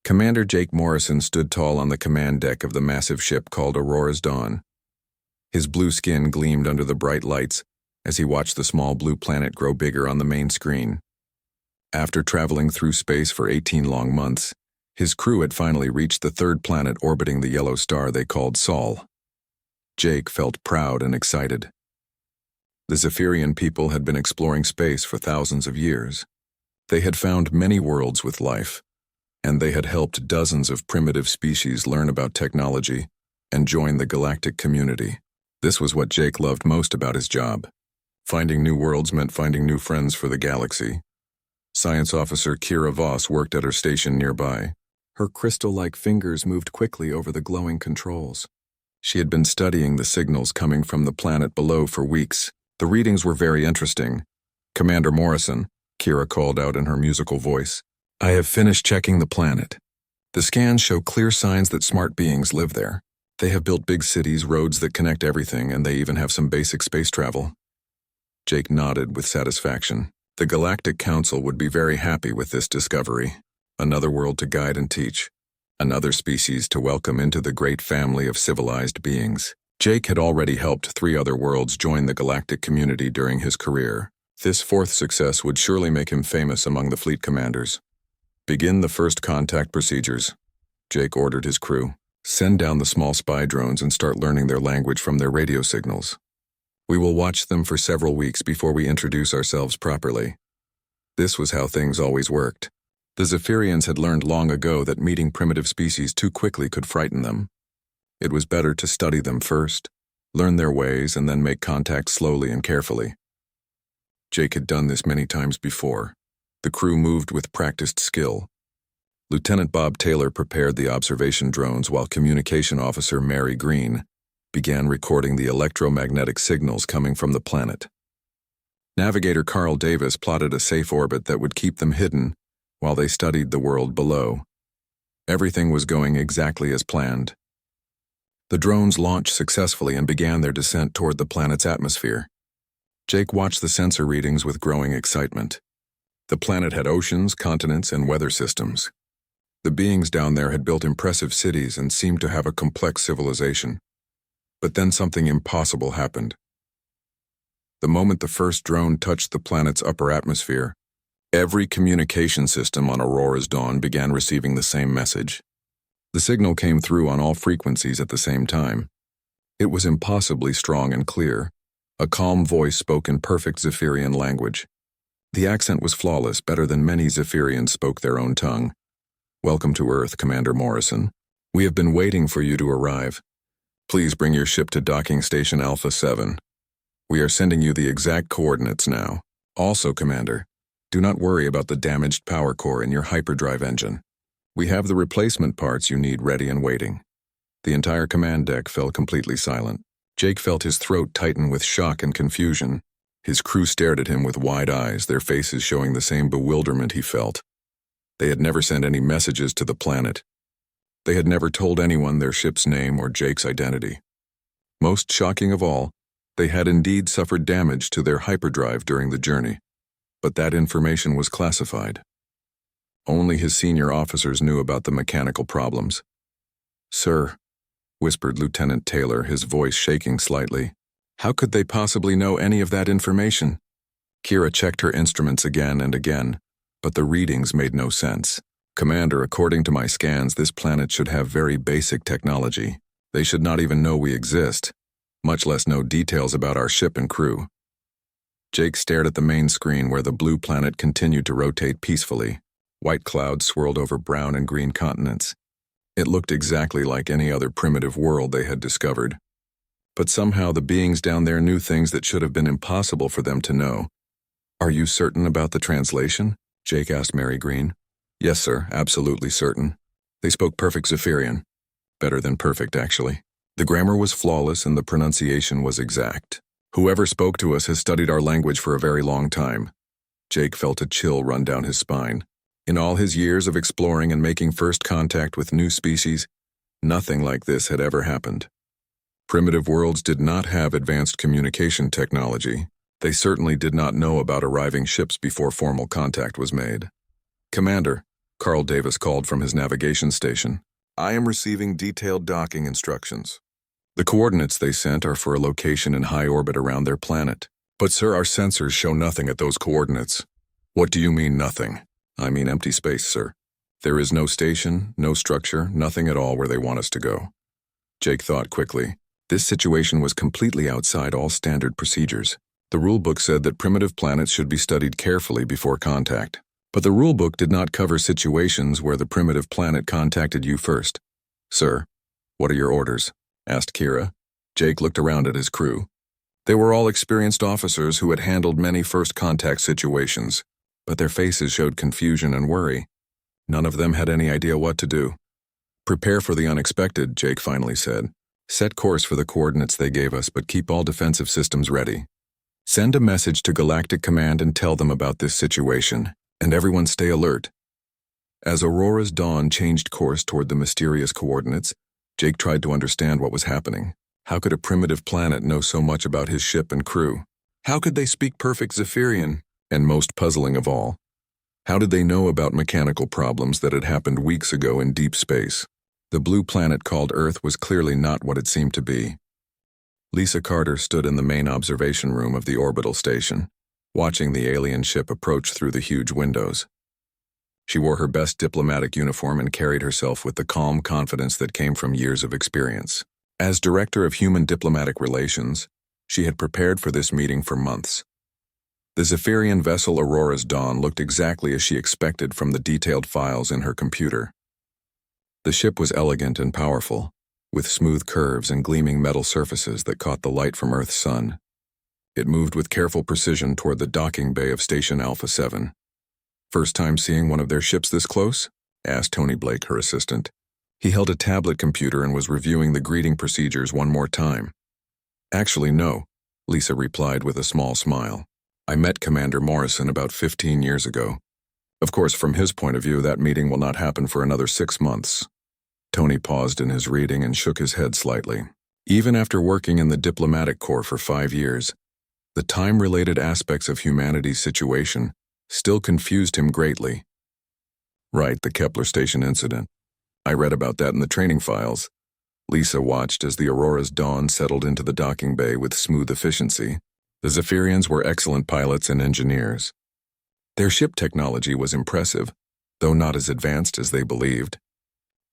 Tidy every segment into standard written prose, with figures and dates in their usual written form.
Commander Jake Morrison stood tall on the command deck of the massive ship called Aurora's Dawn. His blue skin gleamed under the bright lights as he watched the small blue planet grow bigger on the main screen. After traveling through space for 18 long months, his crew had finally reached the third planet orbiting the yellow star they called Sol. Jake felt proud and excited. The Zephyrian people had been exploring space for thousands of years. They had found many worlds with life, and they had helped dozens of primitive species learn about technology and join the galactic community. This was what Jake loved most about his job. Finding new worlds meant finding new friends for the galaxy. Science Officer Kira Voss worked at her station nearby. Her crystal-like fingers moved quickly over the glowing controls. She had been studying the signals coming from the planet below for weeks. The readings were very interesting. "Commander Morrison," Kira called out in her musical voice, "I have finished checking the planet. The scans show clear signs that smart beings live there. They have built big cities, roads that connect everything, and they even have some basic space travel." Jake nodded with satisfaction. The Galactic Council would be very happy with this discovery. Another world to guide and teach. Another species to welcome into the great family of civilized beings. Jake had already helped 3 other worlds join the galactic community during his career. This 4th success would surely make him famous among the fleet commanders. "Begin the first contact procedures," Jake ordered his crew. "Send down the small spy drones and start learning their language from their radio signals. We will watch them for several weeks before we introduce ourselves properly." This was how things always worked. The Zephyrians had learned long ago that meeting primitive species too quickly could frighten them. It was better to study them first, learn their ways, and then make contact slowly and carefully. Jake had done this many times before. The crew moved with practiced skill. Lieutenant Bob Taylor prepared the observation drones while Communication Officer Mary Green began recording the electromagnetic signals coming from the planet. Navigator Carl Davis plotted a safe orbit that would keep them hidden while they studied the world below. Everything was going exactly as planned. The drones launched successfully and began their descent toward the planet's atmosphere. Jake watched the sensor readings with growing excitement. The planet had oceans, continents, and weather systems. The beings down there had built impressive cities and seemed to have a complex civilization. But then something impossible happened. The moment the first drone touched the planet's upper atmosphere, every communication system on Aurora's Dawn began receiving the same message. The signal came through on all frequencies at the same time. It was impossibly strong and clear. A calm voice spoke in perfect Zephyrian language. The accent was flawless, better than many Zephyrians spoke their own tongue. "Welcome to Earth, Commander Morrison. We have been waiting for you to arrive. Please bring your ship to Docking Station Alpha 7. We are sending you the exact coordinates now. Also, Commander, do not worry about the damaged power core in your hyperdrive engine. We have the replacement parts you need ready and waiting." The entire command deck fell completely silent. Jake felt his throat tighten with shock and confusion. His crew stared at him with wide eyes, their faces showing the same bewilderment he felt. They had never sent any messages to the planet. They had never told anyone their ship's name or Jake's identity. Most shocking of all, they had indeed suffered damage to their hyperdrive during the journey. But that information was classified. Only his senior officers knew about the mechanical problems. "Sir," whispered Lieutenant Taylor, his voice shaking slightly, "how could they possibly know any of that information?" Kira checked her instruments again and again, but the readings made no sense. "Commander, according to my scans, this planet should have very basic technology. They should not even know we exist, much less know details about our ship and crew." Jake stared at the main screen where the blue planet continued to rotate peacefully. White clouds swirled over brown and green continents. It looked exactly like any other primitive world they had discovered. But somehow the beings down there knew things that should have been impossible for them to know. "Are you certain about the translation?" Jake asked Mary Green. "Yes, sir, absolutely certain. They spoke perfect Zephyrian. Better than perfect, actually. The grammar was flawless and the pronunciation was exact. Whoever spoke to us has studied our language for a very long time." Jake felt a chill run down his spine. In all his years of exploring and making first contact with new species, nothing like this had ever happened. Primitive worlds did not have advanced communication technology. They certainly did not know about arriving ships before formal contact was made. "Commander, Carl Davis called from his navigation station. I am receiving detailed docking instructions. The coordinates they sent are for a location in high orbit around their planet. But sir, our sensors show nothing at those coordinates. What do you mean nothing? I mean empty space, sir. There is no station, no structure, nothing at all where they want us to go. Jake thought quickly. This situation was completely outside all standard procedures. The rulebook said that primitive planets should be studied carefully before contact. But the rulebook did not cover situations where the primitive planet contacted you first. Sir, what are your orders? Asked Kira. Jake looked around at his crew. They were all experienced officers who had handled many first contact situations, but their faces showed confusion and worry. None of them had any idea what to do. Prepare for the unexpected, Jake finally said. Set course for the coordinates they gave us, but keep all defensive systems ready. Send a message to Galactic Command and tell them about this situation, and everyone stay alert. As Aurora's dawn changed course toward the mysterious coordinates, Jake tried to understand what was happening. How could a primitive planet know so much about his ship and crew? How could they speak perfect Zephyrian? And most puzzling of all, how did they know about mechanical problems that had happened weeks ago in deep space? The blue planet called Earth was clearly not what it seemed to be. Lisa Carter stood in the main observation room of the orbital station, watching the alien ship approach through the huge windows. She wore her best diplomatic uniform and carried herself with the calm confidence that came from years of experience. As Director of Human Diplomatic Relations, she had prepared for this meeting for months. The Zephyrian vessel Aurora's Dawn looked exactly as she expected from the detailed files in her computer. The ship was elegant and powerful, with smooth curves and gleaming metal surfaces that caught the light from Earth's sun. It moved with careful precision toward the docking bay of Station Alpha 7. First time seeing one of their ships this close? Asked Tony Blake, her assistant. He held a tablet computer and was reviewing the greeting procedures one more time. Actually, no, Lisa replied with a small smile. I met Commander Morrison about 15 years ago. Of course, from his point of view, that meeting will not happen for another 6 months. Tony paused in his reading and shook his head slightly. Even after working in the diplomatic corps for 5 years, the time-related aspects of humanity's situation still confused him greatly. Right, the Kepler station incident. I read about that in the training files. Lisa watched as the Aurora's Dawn settled into the docking bay with smooth efficiency. The Zephyrians were excellent pilots and engineers. Their ship technology was impressive, though not as advanced as they believed.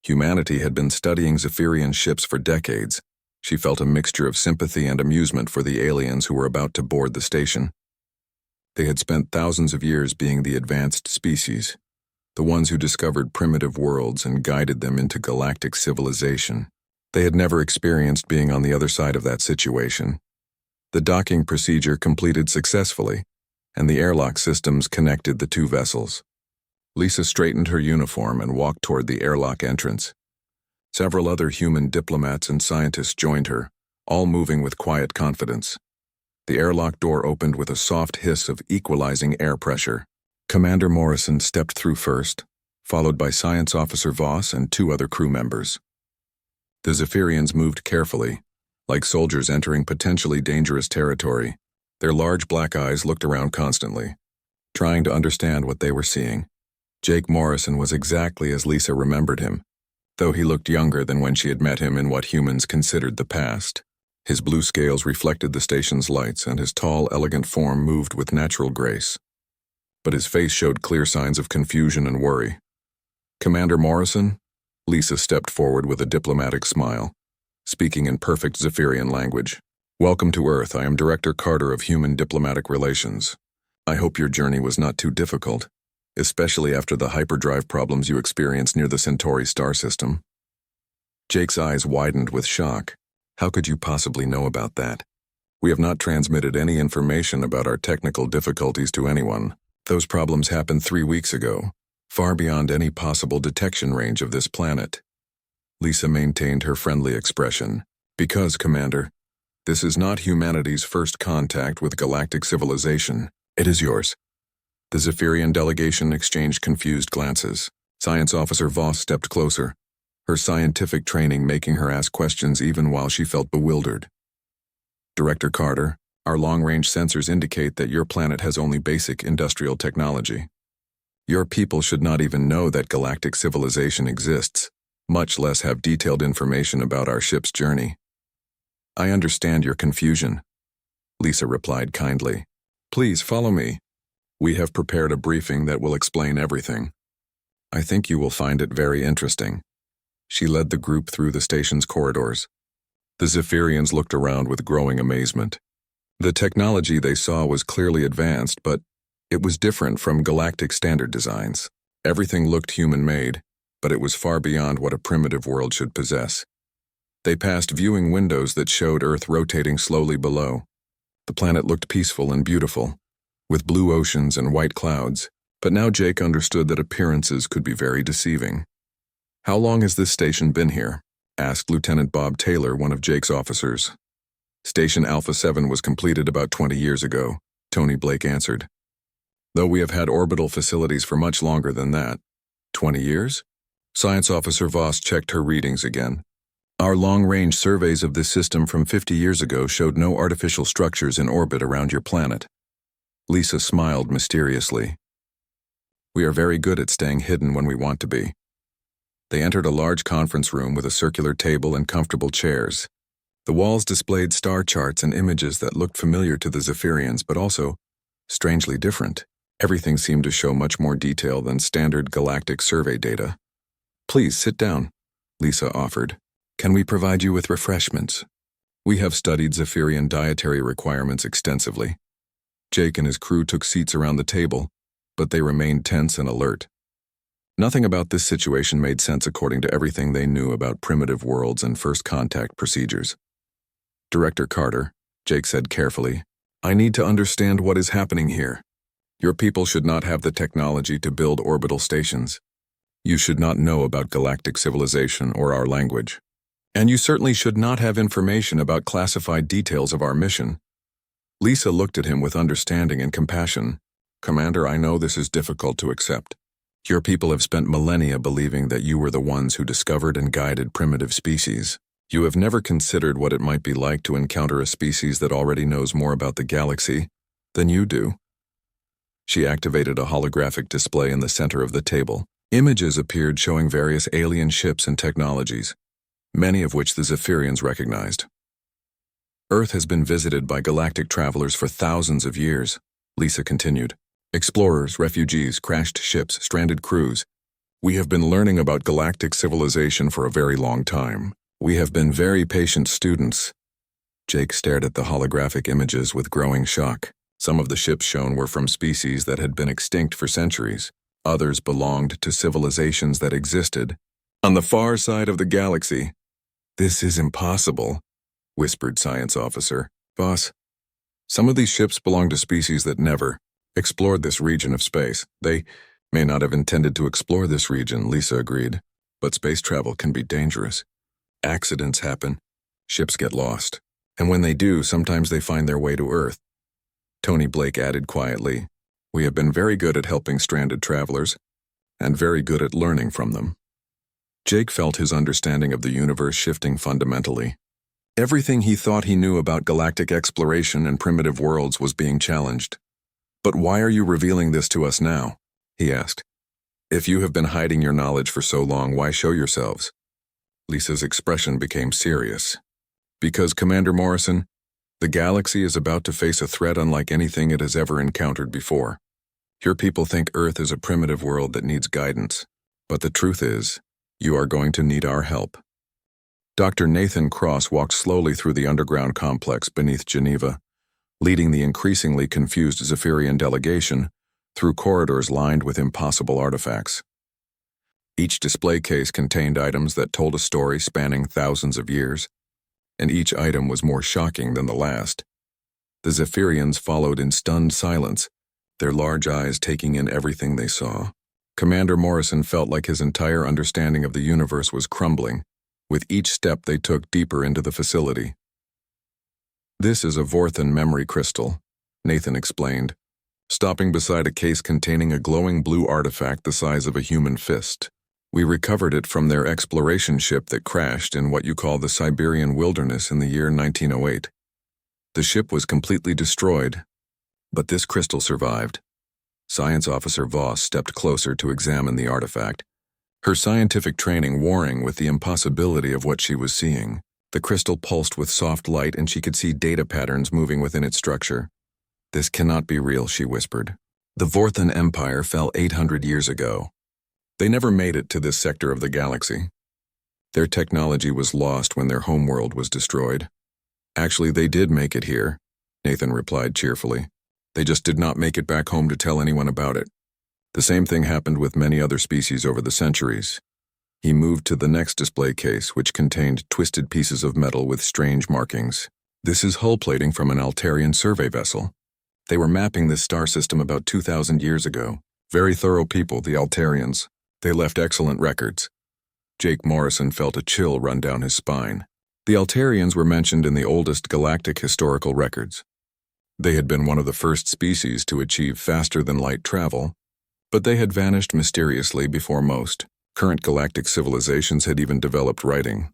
Humanity had been studying Zephyrian ships for decades. She felt a mixture of sympathy and amusement for the aliens who were about to board the station. They had spent thousands of years being the advanced species, the ones who discovered primitive worlds and guided them into galactic civilization. They had never experienced being on the other side of that situation. The docking procedure completed successfully, and the airlock systems connected the two vessels. Lisa straightened her uniform and walked toward the airlock entrance. Several other human diplomats and scientists joined her, all moving with quiet confidence. The airlock door opened with a soft hiss of equalizing air pressure. Commander Morrison stepped through first, followed by Science Officer Voss and 2 other crew members. The Zephyrians moved carefully, like soldiers entering potentially dangerous territory. Their large black eyes looked around constantly, trying to understand what they were seeing. Jake Morrison was exactly as Lisa remembered him, though he looked younger than when she had met him in what humans considered the past. His blue scales reflected the station's lights, and his tall, elegant form moved with natural grace. But his face showed clear signs of confusion and worry. Commander Morrison? Lisa stepped forward with a diplomatic smile, speaking in perfect Zephyrian language. Welcome to Earth. I am Director Carter of Human Diplomatic Relations. I hope your journey was not too difficult, especially after the hyperdrive problems you experienced near the Centauri star system. Jake's eyes widened with shock. How could you possibly know about that? We have not transmitted any information about our technical difficulties to anyone. Those problems happened 3 weeks ago, far beyond any possible detection range of this planet. Lisa maintained her friendly expression. Because, Commander, this is not humanity's first contact with galactic civilization. It is yours. The Zephyrian delegation exchanged confused glances. Science Officer Voss stepped closer, her scientific training making her ask questions even while she felt bewildered. Director Carter, our long-range sensors indicate that your planet has only basic industrial technology. Your people should not even know that galactic civilization exists, much less have detailed information about our ship's journey. I understand your confusion, Lisa replied kindly. Please follow me. We have prepared a briefing that will explain everything. I think you will find it very interesting. She led the group through the station's corridors. The Zephyrians looked around with growing amazement. The technology they saw was clearly advanced, but it was different from galactic standard designs. Everything looked human-made, but it was far beyond what a primitive world should possess. They passed viewing windows that showed Earth rotating slowly below. The planet looked peaceful and beautiful, with blue oceans and white clouds, but now Jake understood that appearances could be very deceiving. How long has this station been here? Asked Lieutenant Bob Taylor, one of Jake's officers. Station Alpha 7 was completed about 20 years ago, Tony Blake answered. Though we have had orbital facilities for much longer than that. 20 years? Science Officer Voss checked her readings again. Our long-range surveys of this system from 50 years ago showed no artificial structures in orbit around your planet. Lisa smiled mysteriously. We are very good at staying hidden when we want to be. They entered a large conference room with a circular table and comfortable chairs. The walls displayed star charts and images that looked familiar to the Zephyrians, but also strangely different. Everything seemed to show much more detail than standard galactic survey data. Please sit down, Lisa offered. Can we provide you with refreshments? We have studied Zephyrian dietary requirements extensively. Jake and his crew took seats around the table, but they remained tense and alert. Nothing about this situation made sense according to everything they knew about primitive worlds and first contact procedures. Director Carter, Jake said carefully, I need to understand what is happening here. Your people should not have the technology to build orbital stations. You should not know about galactic civilization or our language. And you certainly should not have information about classified details of our mission. Lisa looked at him with understanding and compassion. Commander, I know this is difficult to accept. Your people have spent millennia believing that you were the ones who discovered and guided primitive species. You have never considered what it might be like to encounter a species that already knows more about the galaxy than you do. She activated a holographic display in the center of the table. Images appeared showing various alien ships and technologies, many of which the Zephyrians recognized. Earth has been visited by galactic travelers for thousands of years, Lisa continued. Explorers, refugees, crashed ships, stranded crews. We have been learning about galactic civilization for a very long time. We have been very patient students. Jake stared at the holographic images with growing shock. Some of the ships shown were from species that had been extinct for centuries. Others belonged to civilizations that existed on the far side of the galaxy. This is impossible, whispered Science Officer Voss. Some of these ships belong to species that never explored this region of space. They may not have intended to explore this region, Lisa agreed, but space travel can be dangerous. Accidents happen, ships get lost, and when they do, sometimes they find their way to Earth. Tony Blake added quietly, we have been very good at helping stranded travelers, and very good at learning from them. Jake felt his understanding of the universe shifting fundamentally. Everything he thought he knew about galactic exploration and primitive worlds was being challenged. But why are you revealing this to us now? He asked. If you have been hiding your knowledge for so long, why show yourselves? Lisa's expression became serious. Because, Commander Morrison, the galaxy is about to face a threat unlike anything it has ever encountered before. Your people think Earth is a primitive world that needs guidance, but the truth is, you are going to need our help. Dr. Nathan Cross walked slowly through the underground complex beneath Geneva, leading the increasingly confused Zephyrian delegation through corridors lined with impossible artifacts. Each display case contained items that told a story spanning thousands of years, and each item was more shocking than the last. The Zephyrians followed in stunned silence, their large eyes taking in everything they saw. Commander Morrison felt like his entire understanding of the universe was crumbling, with each step they took deeper into the facility. This is a Vorthan memory crystal, Nathan explained, stopping beside a case containing a glowing blue artifact the size of a human fist. We recovered it from their exploration ship that crashed in what you call the Siberian wilderness in the year 1908. The ship was completely destroyed, but this crystal survived. Science Officer Voss stepped closer to examine the artifact, her scientific training warring with the impossibility of what she was seeing. The crystal pulsed with soft light and she could see data patterns moving within its structure. "This cannot be real," she whispered. "The Vorthan Empire fell 800 years ago. They never made it to this sector of the galaxy. Their technology was lost when their homeworld was destroyed." "Actually, they did make it here," Nathan replied cheerfully. "They just did not make it back home to tell anyone about it. The same thing happened with many other species over the centuries." He moved to the next display case, which contained twisted pieces of metal with strange markings. "This is hull plating from an Altarian survey vessel. They were mapping this star system about 2,000 years ago. Very thorough people, the Altarians. They left excellent records." Jake Morrison felt a chill run down his spine. The Altarians were mentioned in the oldest galactic historical records. They had been one of the first species to achieve faster-than-light travel, but they had vanished mysteriously before most. Current galactic civilizations had even developed writing.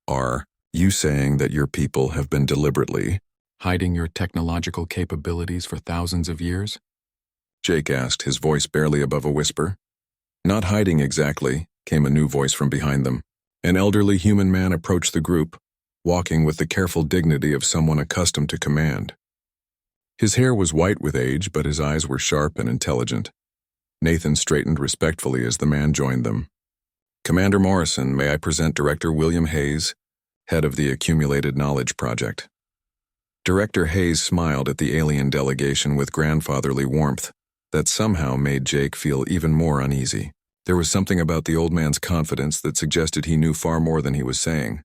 "Are you saying that your people have been deliberately hiding your technological capabilities for thousands of years?" Jake asked, his voice barely above a whisper. "Not hiding exactly," came a new voice from behind them. An elderly human man approached the group, walking with the careful dignity of someone accustomed to command. His hair was white with age, but his eyes were sharp and intelligent. Nathan straightened respectfully as the man joined them. "Commander Morrison, may I present Director William Hayes, head of the Accumulated Knowledge Project." Director Hayes smiled at the alien delegation with grandfatherly warmth that somehow made Jake feel even more uneasy. There was something about the old man's confidence that suggested he knew far more than he was saying.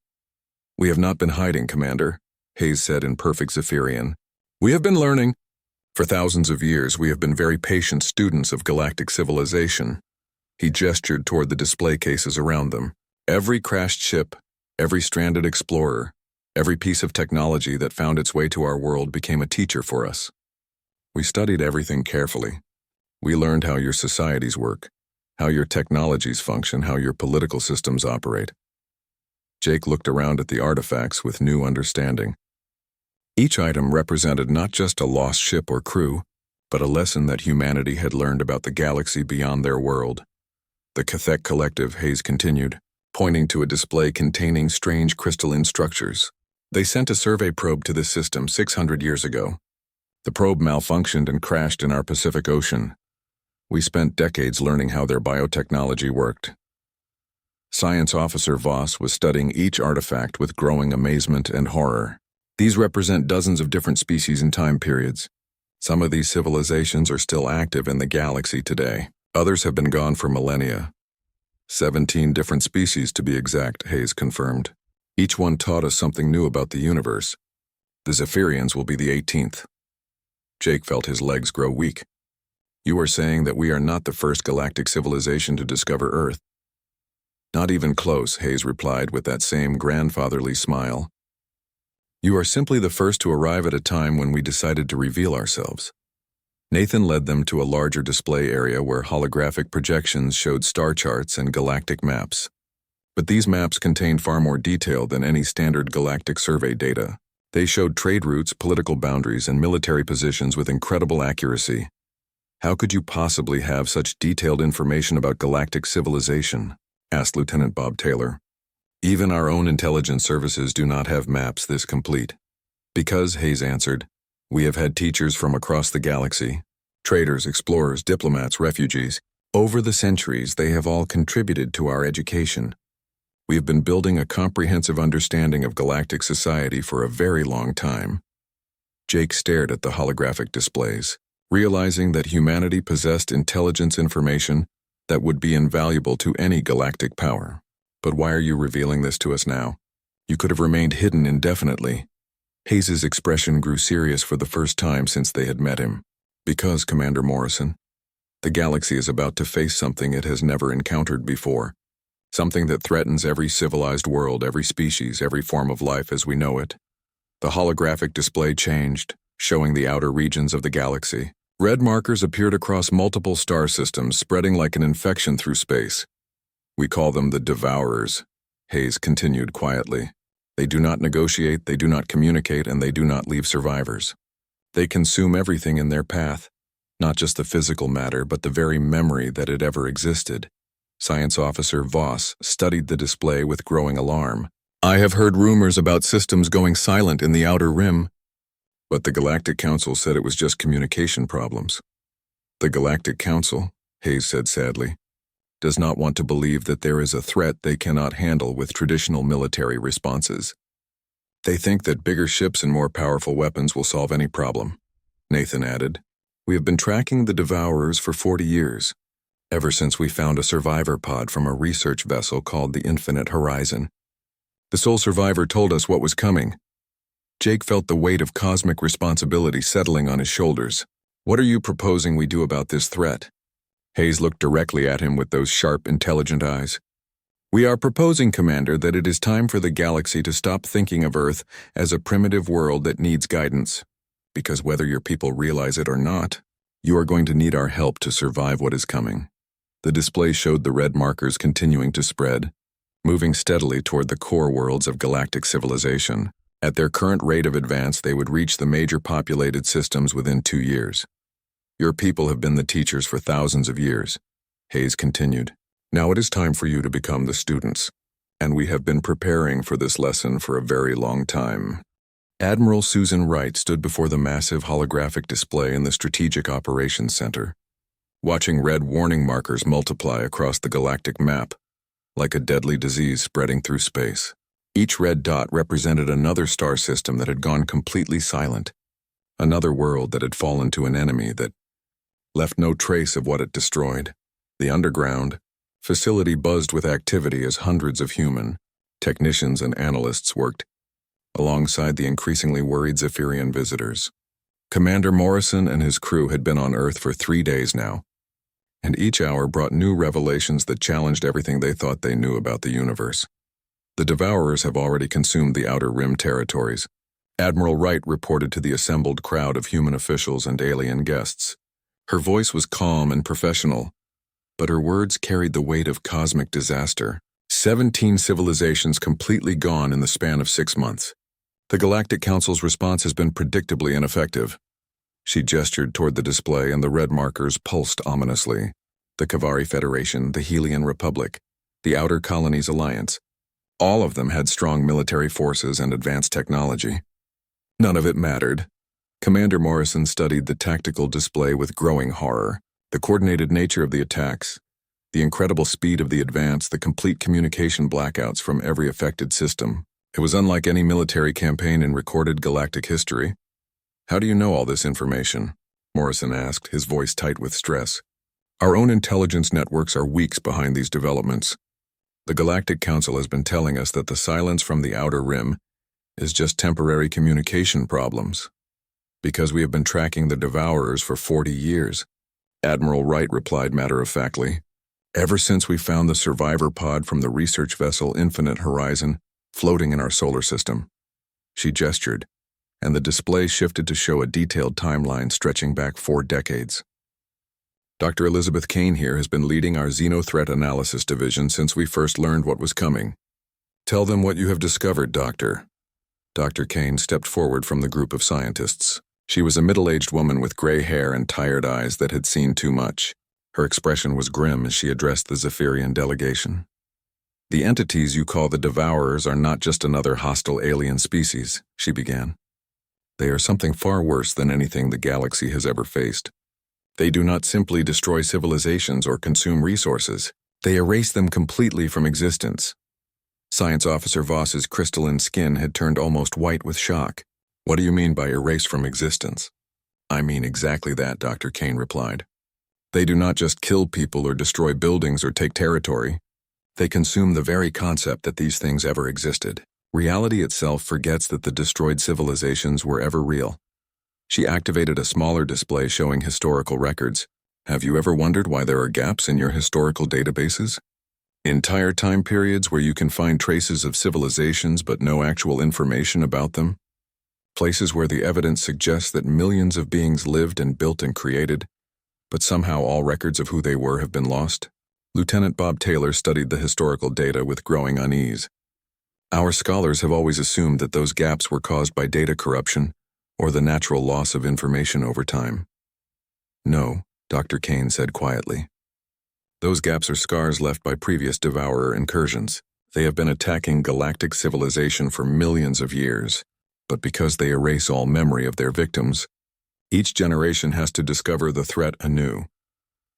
"We have not been hiding, Commander," Hayes said in perfect Zephyrian. "We have been learning. For thousands of years, we have been very patient students of galactic civilization." He gestured toward the display cases around them. "Every crashed ship, every stranded explorer, every piece of technology that found its way to our world became a teacher for us. We studied everything carefully. We learned how your societies work, how your technologies function, how your political systems operate." Jake looked around at the artifacts with new understanding. Each item represented not just a lost ship or crew, but a lesson that humanity had learned about the galaxy beyond their world. "The Cathek Collective," Hayes continued, pointing to a display containing strange crystalline structures. "They sent a survey probe to this system 600 years ago. The probe malfunctioned and crashed in our Pacific Ocean. We spent decades learning how their biotechnology worked." Science Officer Voss was studying each artifact with growing amazement and horror. "These represent dozens of different species and time periods. Some of these civilizations are still active in the galaxy today. Others have been gone for millennia. 17 different species to be exact," Hayes confirmed. "Each one taught us something new about the universe. The Zephyrians will be the 18th. Jake felt his legs grow weak. "You are saying that we are not the first galactic civilization to discover Earth?" "Not even close," Hayes replied with that same grandfatherly smile. "You are simply the first to arrive at a time when we decided to reveal ourselves." Nathan led them to a larger display area where holographic projections showed star charts and galactic maps. But these maps contained far more detail than any standard galactic survey data. They showed trade routes, political boundaries, and military positions with incredible accuracy. "How could you possibly have such detailed information about galactic civilization?" asked Lieutenant Bob Taylor. "Even our own intelligence services do not have maps this complete." "Because," Hayes answered, "we have had teachers from across the galaxy, traders, explorers, diplomats, refugees. Over the centuries, they have all contributed to our education. We have been building a comprehensive understanding of galactic society for a very long time." Jake stared at the holographic displays, realizing that humanity possessed intelligence information that would be invaluable to any galactic power. "But why are you revealing this to us now? You could have remained hidden indefinitely." Hayes's expression grew serious for the first time since they had met him. "Because, Commander Morrison, the galaxy is about to face something it has never encountered before. Something that threatens every civilized world, every species, every form of life as we know it." The holographic display changed, showing the outer regions of the galaxy. Red markers appeared across multiple star systems, spreading like an infection through space. "We call them the Devourers," Hayes continued quietly. "They do not negotiate, they do not communicate, and they do not leave survivors. They consume everything in their path. Not just the physical matter, but the very memory that it ever existed. Science Officer Voss studied the display with growing alarm. I have heard rumors about systems going silent in the Outer Rim, but the Galactic Council said it was just communication problems. The Galactic Council, Hayes said sadly, does not want to believe that there is a threat they cannot handle with traditional military responses. They think that bigger ships and more powerful weapons will solve any problem. Nathan added, We have been tracking the Devourers for 40 years, ever since we found a survivor pod from a research vessel called the Infinite Horizon. The sole survivor told us what was coming. Jake felt the weight of cosmic responsibility settling on his shoulders. What are you proposing we do about this threat? Hayes looked directly at him with those sharp, intelligent eyes. We are proposing, Commander, that it is time for the galaxy to stop thinking of Earth as a primitive world that needs guidance. Because whether your people realize it or not, you are going to need our help to survive what is coming. The display showed the red markers continuing to spread, moving steadily toward the core worlds of galactic civilization. At their current rate of advance, they would reach the major populated systems within 2 years. Your people have been the teachers for thousands of years, Hayes continued. Now it is time for you to become the students, and we have been preparing for this lesson for a very long time. Admiral Susan Wright stood before the massive holographic display in the Strategic Operations Center, watching red warning markers multiply across the galactic map, like a deadly disease spreading through space. Each red dot represented another star system that had gone completely silent, another world that had fallen to an enemy that left no trace of what it destroyed. The underground facility buzzed with activity as hundreds of human technicians and analysts worked alongside the increasingly worried Zephyrian visitors. Commander Morrison and his crew had been on Earth for 3 days now, and each hour brought new revelations that challenged everything they thought they knew about the universe. The Devourers have already consumed the Outer Rim territories, Admiral Wright reported to the assembled crowd of human officials and alien guests. Her voice was calm and professional, but her words carried the weight of cosmic disaster. 17 civilizations completely gone in the span of 6 months. The Galactic Council's response has been predictably ineffective. She gestured toward the display, and the red markers pulsed ominously. The Kavari Federation, the Helian Republic, the Outer Colonies Alliance. All of them had strong military forces and advanced technology. None of it mattered. Commander Morrison studied the tactical display with growing horror. The coordinated nature of the attacks, the incredible speed of the advance, the complete communication blackouts from every affected system. It was unlike any military campaign in recorded galactic history. How do you know all this information? Morrison asked, his voice tight with stress. Our own intelligence networks are weeks behind these developments. The Galactic Council has been telling us that the silence from the Outer Rim is just temporary communication problems, because we have been tracking the Devourers for 40 years. Admiral Wright replied matter-of-factly. Ever since we found the survivor pod from the research vessel Infinite Horizon floating in our solar system. She gestured, and the display shifted to show a detailed timeline stretching back 4 decades. Dr. Elizabeth Kane here has been leading our Xenothreat Analysis Division since we first learned what was coming. Tell them what you have discovered, Doctor. Dr. Kane stepped forward from the group of scientists. She was a middle-aged woman with gray hair and tired eyes that had seen too much. Her expression was grim as she addressed the Zephyrian delegation. The entities you call the Devourers are not just another hostile alien species, she began. They are something far worse than anything the galaxy has ever faced. They do not simply destroy civilizations or consume resources. They erase them completely from existence. Science Officer Voss's crystalline skin had turned almost white with shock. What do you mean by erase from existence? I mean exactly that, Dr. Kane replied. They do not just kill people or destroy buildings or take territory. They consume the very concept that these things ever existed. Reality itself forgets that the destroyed civilizations were ever real. She activated a smaller display showing historical records. Have you ever wondered why there are gaps in your historical databases? Entire time periods where you can find traces of civilizations but no actual information about them? Places where the evidence suggests that millions of beings lived and built and created, but somehow all records of who they were have been lost? Lieutenant Bob Taylor studied the historical data with growing unease. Our scholars have always assumed that those gaps were caused by data corruption or the natural loss of information over time. No, Dr. Kane said quietly. Those gaps are scars left by previous devourer incursions. They have been attacking galactic civilization for millions of years, but because they erase all memory of their victims, each generation has to discover the threat anew.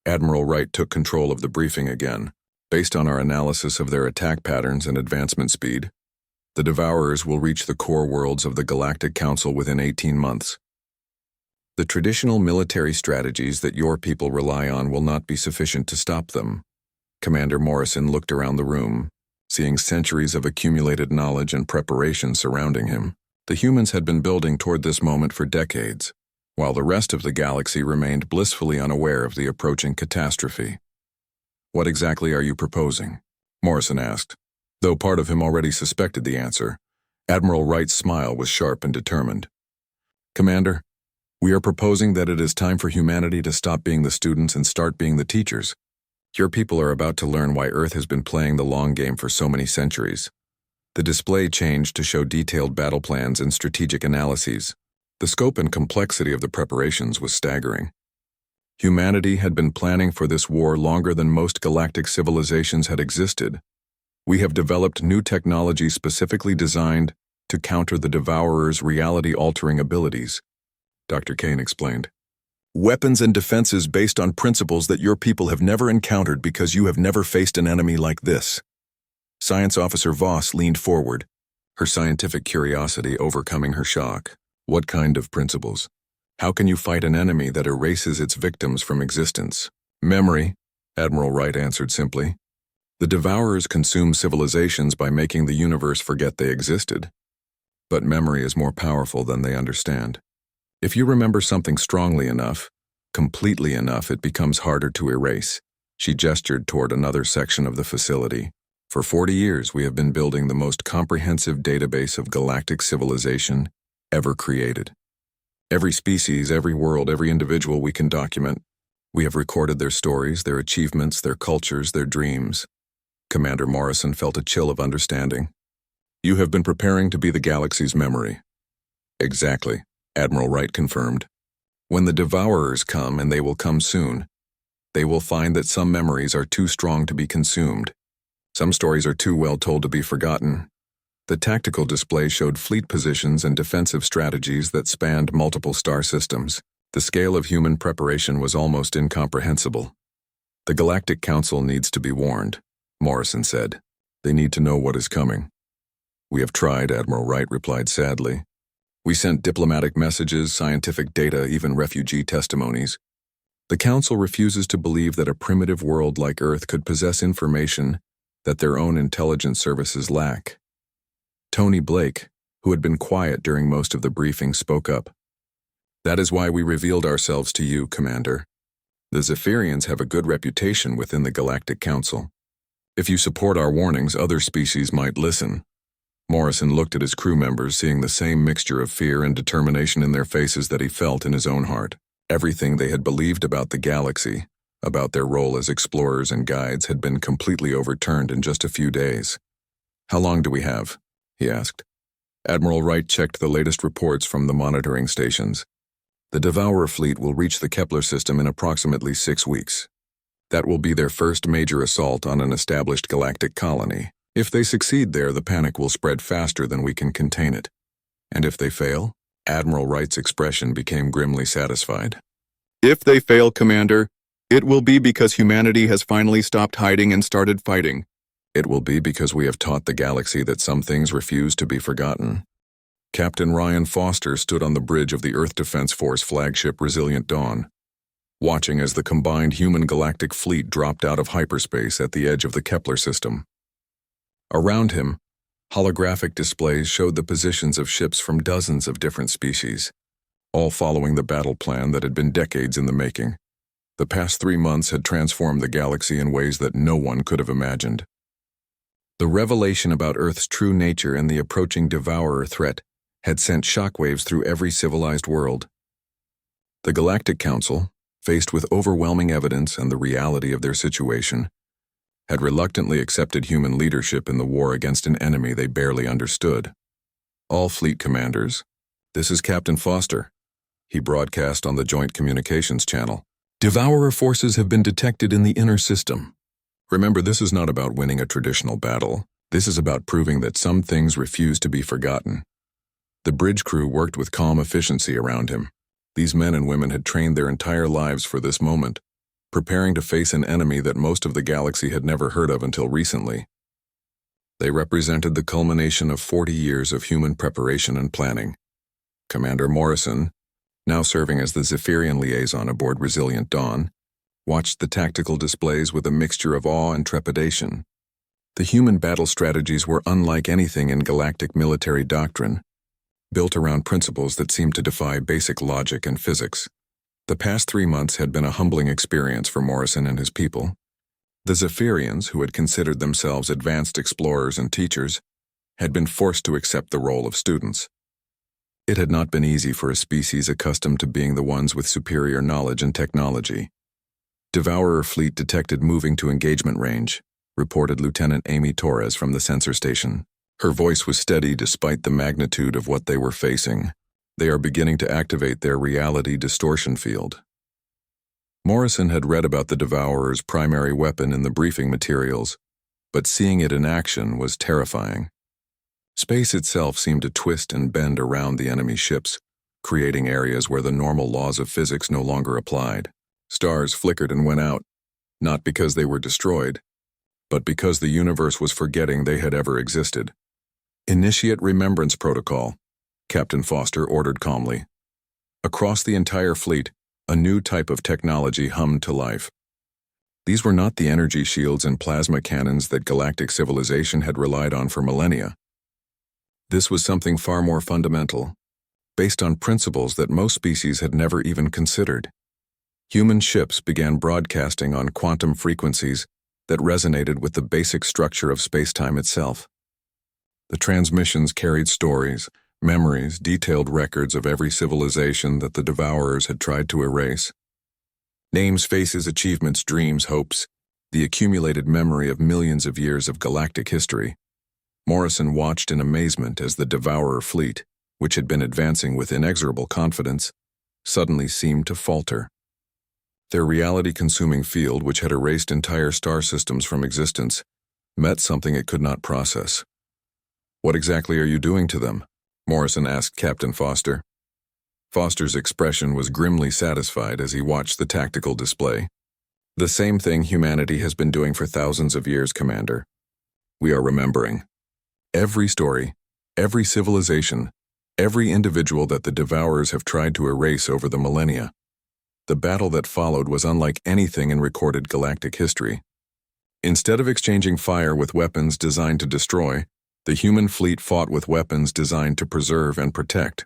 Admiral Wright took control of the briefing again. Based on our analysis of their attack patterns and advancement speed, the Devourers will reach the core worlds of the Galactic Council within 18 months. The traditional military strategies that your people rely on will not be sufficient to stop them. Commander Morrison looked around the room, seeing centuries of accumulated knowledge and preparation surrounding him. The humans had been building toward this moment for decades, while the rest of the galaxy remained blissfully unaware of the approaching catastrophe. What exactly are you proposing? Morrison asked. Though part of him already suspected the answer, Admiral Wright's smile was sharp and determined. Commander, we are proposing that it is time for humanity to stop being the students and start being the teachers. Your people are about to learn why Earth has been playing the long game for so many centuries. The display changed to show detailed battle plans and strategic analyses. The scope and complexity of the preparations was staggering. Humanity had been planning for this war longer than most galactic civilizations had existed. We have developed new technology specifically designed to counter the Devourer's reality-altering abilities, Dr. Kane explained. Weapons and defenses based on principles that your people have never encountered because you have never faced an enemy like this. Science Officer Voss leaned forward, her scientific curiosity overcoming her shock. What kind of principles? How can you fight an enemy that erases its victims from existence? Memory, Admiral Wright answered simply. The Devourers consume civilizations by making the universe forget they existed. But memory is more powerful than they understand. If you remember something strongly enough, completely enough, it becomes harder to erase. She gestured toward another section of the facility. For 40 years, we have been building the most comprehensive database of galactic civilization ever created. Every species, every world, every individual we can document. We have recorded their stories, their achievements, their cultures, their dreams. Commander Morrison felt a chill of understanding. You have been preparing to be the galaxy's memory. Exactly, Admiral Wright confirmed. When the Devourers come, and they will come soon, they will find that some memories are too strong to be consumed. Some stories are too well told to be forgotten. The tactical display showed fleet positions and defensive strategies that spanned multiple star systems. The scale of human preparation was almost incomprehensible. The Galactic Council needs to be warned, Morrison said. They need to know what is coming. We have tried, Admiral Wright replied sadly. We sent diplomatic messages, scientific data, even refugee testimonies. The Council refuses to believe that a primitive world like Earth could possess information that their own intelligence services lack. Tony Blake, who had been quiet during most of the briefing, spoke up. That is why we revealed ourselves to you, Commander. The Zephyrians have a good reputation within the Galactic Council. If you support our warnings, other species might listen. Morrison looked at his crew members, seeing the same mixture of fear and determination in their faces that he felt in his own heart. Everything they had believed about the galaxy, about their role as explorers and guides, had been completely overturned in just a few days. How long do we have? He asked. Admiral Wright checked the latest reports from the monitoring stations. The Devourer fleet will reach the Kepler system in approximately 6 weeks. That will be their first major assault on an established galactic colony. If they succeed there, the panic will spread faster than we can contain it. And if they fail? Admiral Wright's expression became grimly satisfied. If they fail, Commander, it will be because humanity has finally stopped hiding and started fighting. It will be because we have taught the galaxy that some things refuse to be forgotten. Captain Ryan Foster stood on the bridge of the Earth Defense Force flagship Resilient Dawn, watching as the combined human galactic fleet dropped out of hyperspace at the edge of the Kepler system. Around him, holographic displays showed the positions of ships from dozens of different species, all following the battle plan that had been decades in the making. The past 3 months had transformed the galaxy in ways that no one could have imagined. The revelation about Earth's true nature and the approaching Devourer threat had sent shockwaves through every civilized world. The Galactic Council, faced with overwhelming evidence and the reality of their situation, had reluctantly accepted human leadership in the war against an enemy they barely understood. All fleet commanders, this is Captain Foster. He broadcast on the Joint Communications Channel. Devourer forces have been detected in the inner system. Remember, this is not about winning a traditional battle. This is about proving that some things refuse to be forgotten. The bridge crew worked with calm efficiency around him. These men and women had trained their entire lives for this moment, preparing to face an enemy that most of the galaxy had never heard of until recently. They represented the culmination of 40 years of human preparation and planning. Commander Morrison, now serving as the Zephyrian liaison aboard Resilient Dawn, watched the tactical displays with a mixture of awe and trepidation. The human battle strategies were unlike anything in galactic military doctrine, built around principles that seemed to defy basic logic and physics. The past 3 months had been a humbling experience for Morrison and his people. The Zephyrians, who had considered themselves advanced explorers and teachers, had been forced to accept the role of students. It had not been easy for a species accustomed to being the ones with superior knowledge and technology. Devourer fleet detected moving to engagement range, reported Lieutenant Amy Torres from the sensor station. Her voice was steady despite the magnitude of what they were facing. They are beginning to activate their reality distortion field. Morrison had read about the Devourer's primary weapon in the briefing materials, but seeing it in action was terrifying. Space itself seemed to twist and bend around the enemy ships, creating areas where the normal laws of physics no longer applied. Stars flickered and went out, not because they were destroyed, but because the universe was forgetting they had ever existed. "Initiate remembrance protocol," Captain Foster ordered calmly. Across the entire fleet, a new type of technology hummed to life. These were not the energy shields and plasma cannons that galactic civilization had relied on for millennia. This was something far more fundamental, based on principles that most species had never even considered. Human ships began broadcasting on quantum frequencies that resonated with the basic structure of space-time itself. The transmissions carried stories, memories, detailed records of every civilization that the Devourers had tried to erase. Names, faces, achievements, dreams, hopes, the accumulated memory of millions of years of galactic history. Morrison watched in amazement as the Devourer fleet, which had been advancing with inexorable confidence, suddenly seemed to falter. Their reality-consuming field, which had erased entire star systems from existence, met something it could not process. "What exactly are you doing to them?" Morrison asked Captain Foster. Foster's expression was grimly satisfied as he watched the tactical display. "The same thing humanity has been doing for thousands of years, Commander. We are remembering. Every story, every civilization, every individual that the Devourers have tried to erase over the millennia. The battle that followed was unlike anything in recorded galactic history. Instead of exchanging fire with weapons designed to destroy, the human fleet fought with weapons designed to preserve and protect.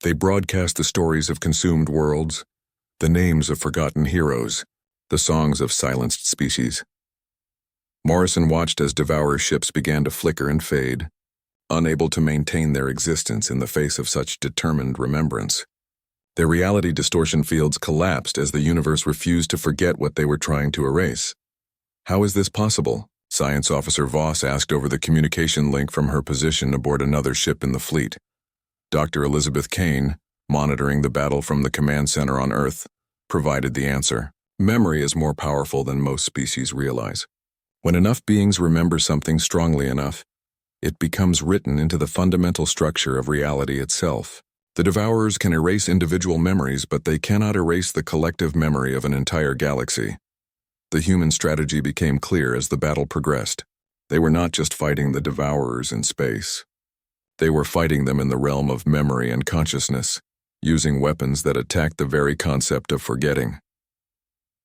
They broadcast the stories of consumed worlds, the names of forgotten heroes, the songs of silenced species." Morrison watched as Devourer ships began to flicker and fade, unable to maintain their existence in the face of such determined remembrance. Their reality distortion fields collapsed as the universe refused to forget what they were trying to erase. "How is this possible?" Science Officer Voss asked over the communication link from her position aboard another ship in the fleet. Dr. Elizabeth Kane, monitoring the battle from the command center on Earth, provided the answer. "Memory is more powerful than most species realize. When enough beings remember something strongly enough, it becomes written into the fundamental structure of reality itself. The Devourers can erase individual memories, but they cannot erase the collective memory of an entire galaxy." The human strategy became clear as the battle progressed. They were not just fighting the Devourers in space. They were fighting them in the realm of memory and consciousness, using weapons that attacked the very concept of forgetting.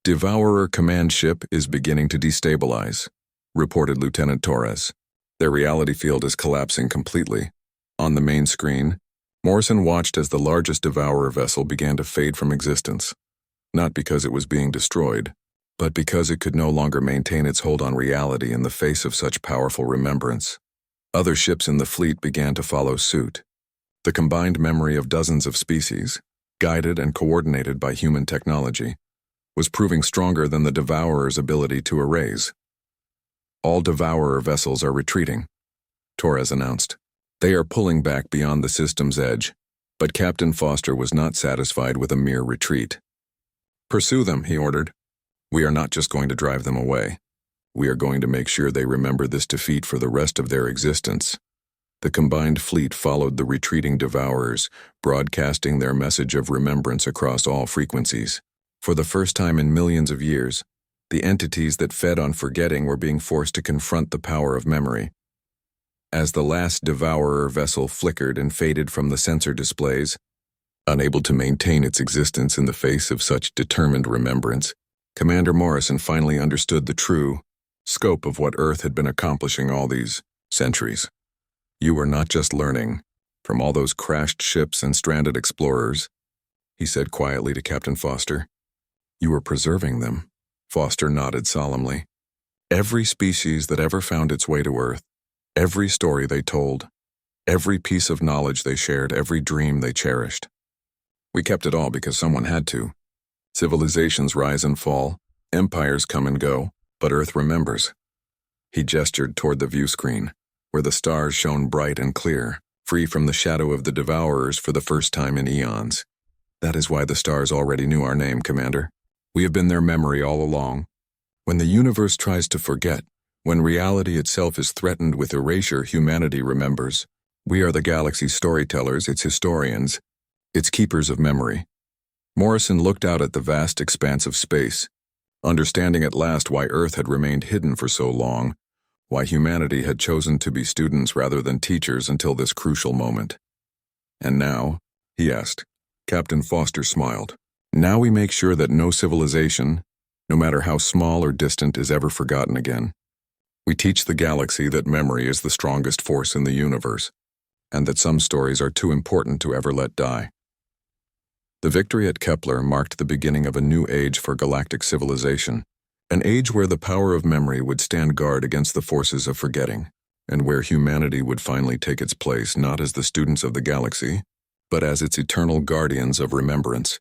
"Devourer command ship is beginning to destabilize," reported Lieutenant Torres. "Their reality field is collapsing completely." On the main screen, Morrison watched as the largest Devourer vessel began to fade from existence, not because it was being destroyed, but because it could no longer maintain its hold on reality in the face of such powerful remembrance. Other ships in the fleet began to follow suit. The combined memory of dozens of species, guided and coordinated by human technology, was proving stronger than the Devourer's ability to erase. "All Devourer vessels are retreating," Torres announced. "They are pulling back beyond the system's edge," but Captain Foster was not satisfied with a mere retreat. Pursue them, he ordered. We are not just going to drive them away. We are going to make sure they remember this defeat for the rest of their existence. The combined fleet followed the retreating devourers, broadcasting their message of remembrance across all frequencies. For the first time in millions of years, the entities that fed on forgetting were being forced to confront the power of memory. As the last devourer vessel flickered and faded from the sensor displays, unable to maintain its existence in the face of such determined remembrance, Commander Morrison finally understood the true scope of what Earth had been accomplishing all these centuries. You were not just learning from all those crashed ships and stranded explorers, he said quietly to Captain Foster. You were preserving them. Foster nodded solemnly. Every species that ever found its way to Earth, every story they told, every piece of knowledge they shared, every dream they cherished. We kept it all because someone had to. Civilizations rise and fall, empires come and go, but Earth remembers. He gestured toward the view screen, where the stars shone bright and clear, free from the shadow of the devourers for the first time in eons. That is why the stars already knew our name, Commander. We have been their memory all along. When the universe tries to forget, when reality itself is threatened with erasure, humanity remembers. We are the galaxy's storytellers, its historians, its keepers of memory. Morrison looked out at the vast expanse of space, understanding at last why Earth had remained hidden for so long, why humanity had chosen to be students rather than teachers until this crucial moment. And now, he asked. Captain Foster smiled. Now we make sure that no civilization, no matter how small or distant, is ever forgotten again. We teach the galaxy that memory is the strongest force in the universe, and that some stories are too important to ever let die. The victory at Kepler marked the beginning of a new age for galactic civilization, an age where the power of memory would stand guard against the forces of forgetting, and where humanity would finally take its place not as the students of the galaxy, but as its eternal guardians of remembrance.